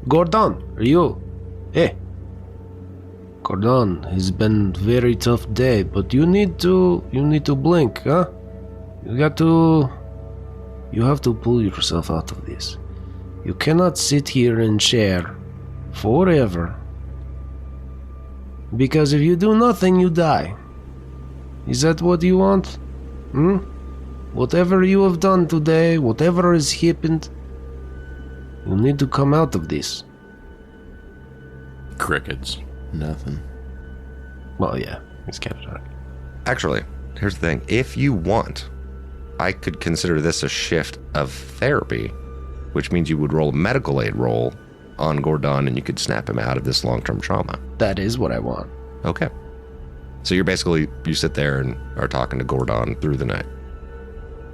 Gordon, are you? Hey, Gordon, it's been a very tough day, but you need to blink, huh? You have to pull yourself out of this. You cannot sit here and share forever. Because if you do nothing, you die. Is that what you want? Whatever you have done today, whatever has happened, you need to come out of this. Crickets. Nothing. Well, yeah, he's catatonic. Actually, here's the thing. If you want, I could consider this a shift of therapy, which means you would roll a medical aid roll on Gordon and you could snap him out of this long-term trauma. That is what I want. Okay. So you sit there and are talking to Gordon through the night.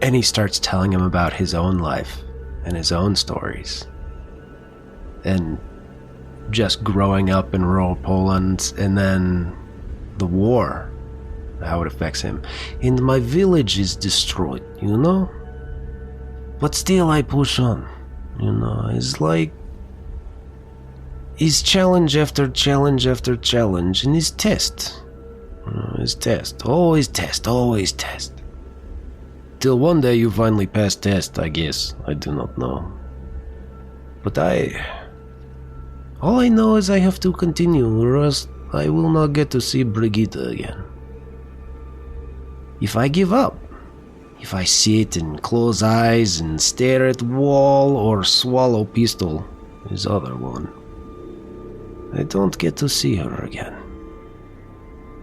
And he starts telling him about his own life and his own stories. And just growing up in rural Poland and then the war, how it affects him. And my village is destroyed, But still I push on, It's like his challenge after challenge after challenge, and his test. Always test. Till one day you finally pass test, I guess. I do not know. But all I know is I have to continue, or else I will not get to see Brigitte again. If I give up, if I sit and close eyes and stare at wall or swallow pistol, his other one. I don't get to see her again.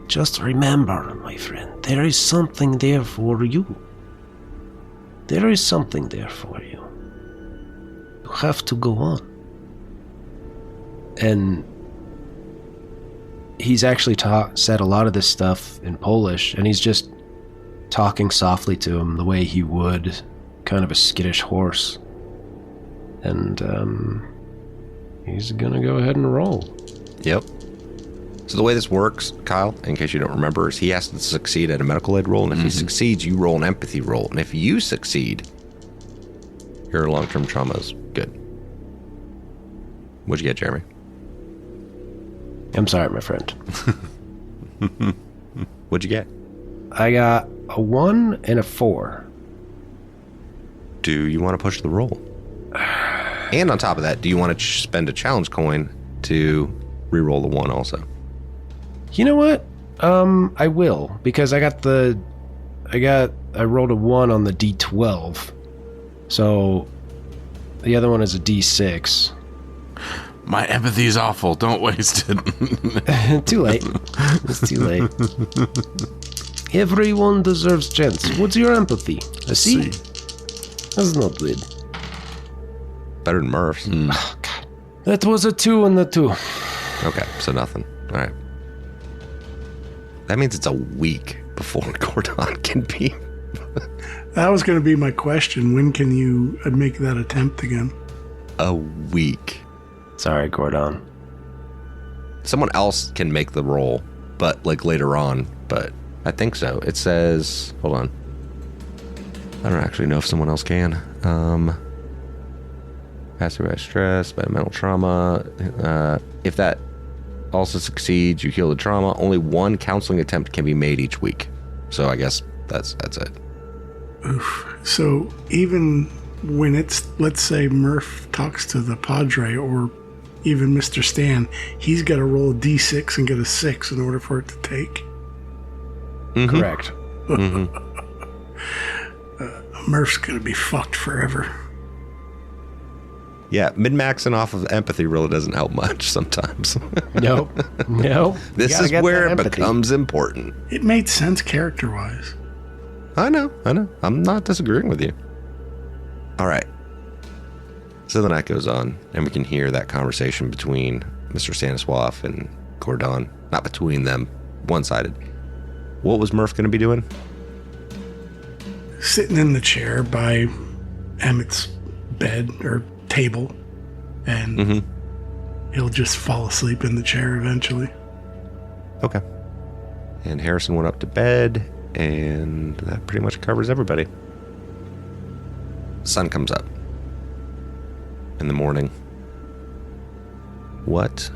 Just remember, my friend, there is something there for you. There is something there for you. You have to go on. And he's actually said a lot of this stuff in Polish, and he's just talking softly to him the way he would kind of a skittish horse. And he's gonna go ahead and roll. Yep. So the way this works, Kyle, in case you don't remember, is he has to succeed at a medical aid roll, and if he succeeds, you roll an empathy roll. And if you succeed, your long-term trauma is good. What'd you get, Jeremy? I'm sorry, my friend. What'd you get? I got a 1 and a 4. Do you want to push the roll? And on top of that, do you want to spend a challenge coin to re-roll the 1 also? You know what? I will, because I rolled a 1 on the D12. So the other one is a D6. My empathy's awful. Don't waste it. Too late. It's too late. Everyone deserves chance. What's your empathy? A C? That's not good. Better than Murph's. Oh, God. That was a 2 and a 2. Okay, so nothing. All right. That means it's a week before Gordon can be. That was going to be my question. When can you make that attempt again? A week. Sorry, Gordon. Someone else can make the roll, but like later on. But I think so. It says, hold on. I don't actually know if someone else can. Passed through by stress, by mental trauma. If that also succeeds, you heal the trauma. Only 1 counseling attempt can be made each week. So I guess that's it. Oof. So even when it's, let's say Murph talks to the Padre or even Mr. Stan, he's got to roll a D6 and get a 6 in order for it to take. Mm-hmm. Correct. Murph's going to be fucked forever. Yeah, min-maxing off of empathy really doesn't help much sometimes. Nope. This is where it becomes important. It made sense character-wise. I know. I'm not disagreeing with you. All right. So the night goes on, and we can hear that conversation between Mr. Stanislav and Gordon. Not between them, one-sided. What was Murph going to be doing? Sitting in the chair by Emmett's bed or table, and he'll just fall asleep in the chair eventually. Okay. And Harrison went up to bed, and that pretty much covers everybody. Sun comes up in the morning. What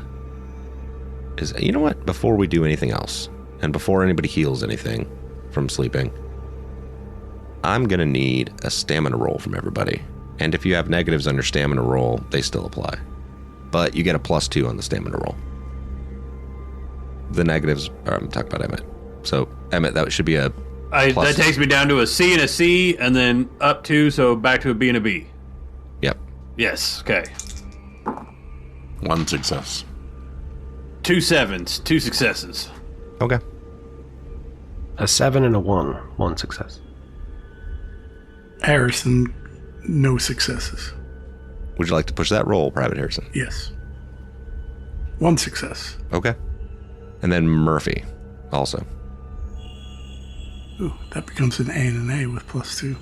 is... You know what? Before we do anything else, and before anybody heals anything from sleeping, I'm going to need a stamina roll from everybody. And if you have negatives on your stamina roll, they still apply. But you get a +2 on the stamina roll. The negatives... I'm talking about Emmett. So, Emmett, that should be a... That takes me down to a C and a C, and then up 2, so back to a B and a B. Yep. Yes, okay. 1 success. 2 7s, 2 successes. Okay. A 7 and a 1. 1 success. Harrison, no successes. Would you like to push that roll, Private Harrison? Yes. 1 success. Okay. And then Murphy, also. Ooh, that becomes an A and an A with +2.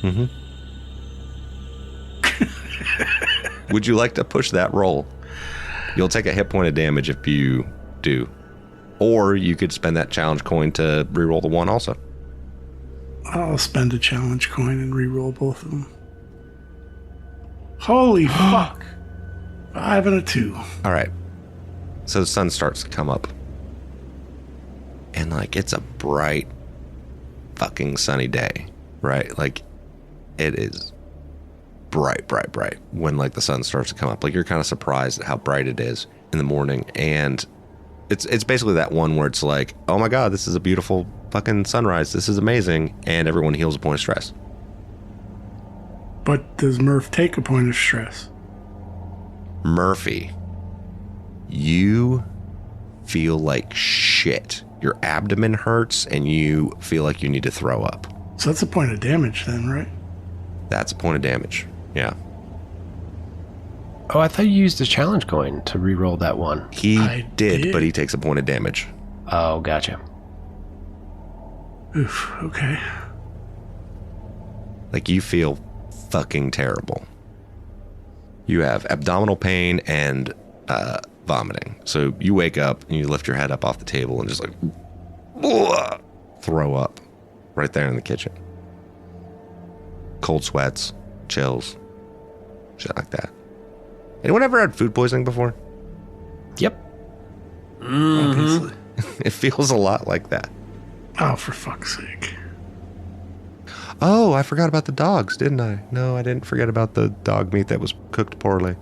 Mm-hmm. Would you like to push that roll? You'll take a hit point of damage if you do. Or you could spend that challenge coin to reroll the 1 also. I'll spend a challenge coin and re-roll both of them. Holy fuck. 5 and a 2. All right. So the sun starts to come up. And, like, it's a bright fucking sunny day, right? Like, it is bright when, like, the sun starts to come up. Like, you're kind of surprised at how bright it is in the morning. And it's basically that one where it's like, oh my God, this is a beautiful fucking sunrise. This is amazing. And everyone heals a point of stress. But does Murph take a point of stress? Murphy, you feel like shit. Your abdomen hurts and you feel like you need to throw up. So that's a point of damage then, right? That's a point of damage. Yeah. Oh, I thought you used a challenge coin to re-roll that one. He did, but he takes a point of damage. Oh, gotcha. Oof, okay. Like, you feel fucking terrible. You have abdominal pain and vomiting. So you wake up and you lift your head up off the table and just like throw up right there in the kitchen. Cold sweats, chills, shit like that. Anyone ever had food poisoning before? Yep. Obviously. It feels a lot like that. Oh, for fuck's sake. Oh, I forgot about the dogs, didn't I? No, I didn't forget about the dog meat that was cooked poorly.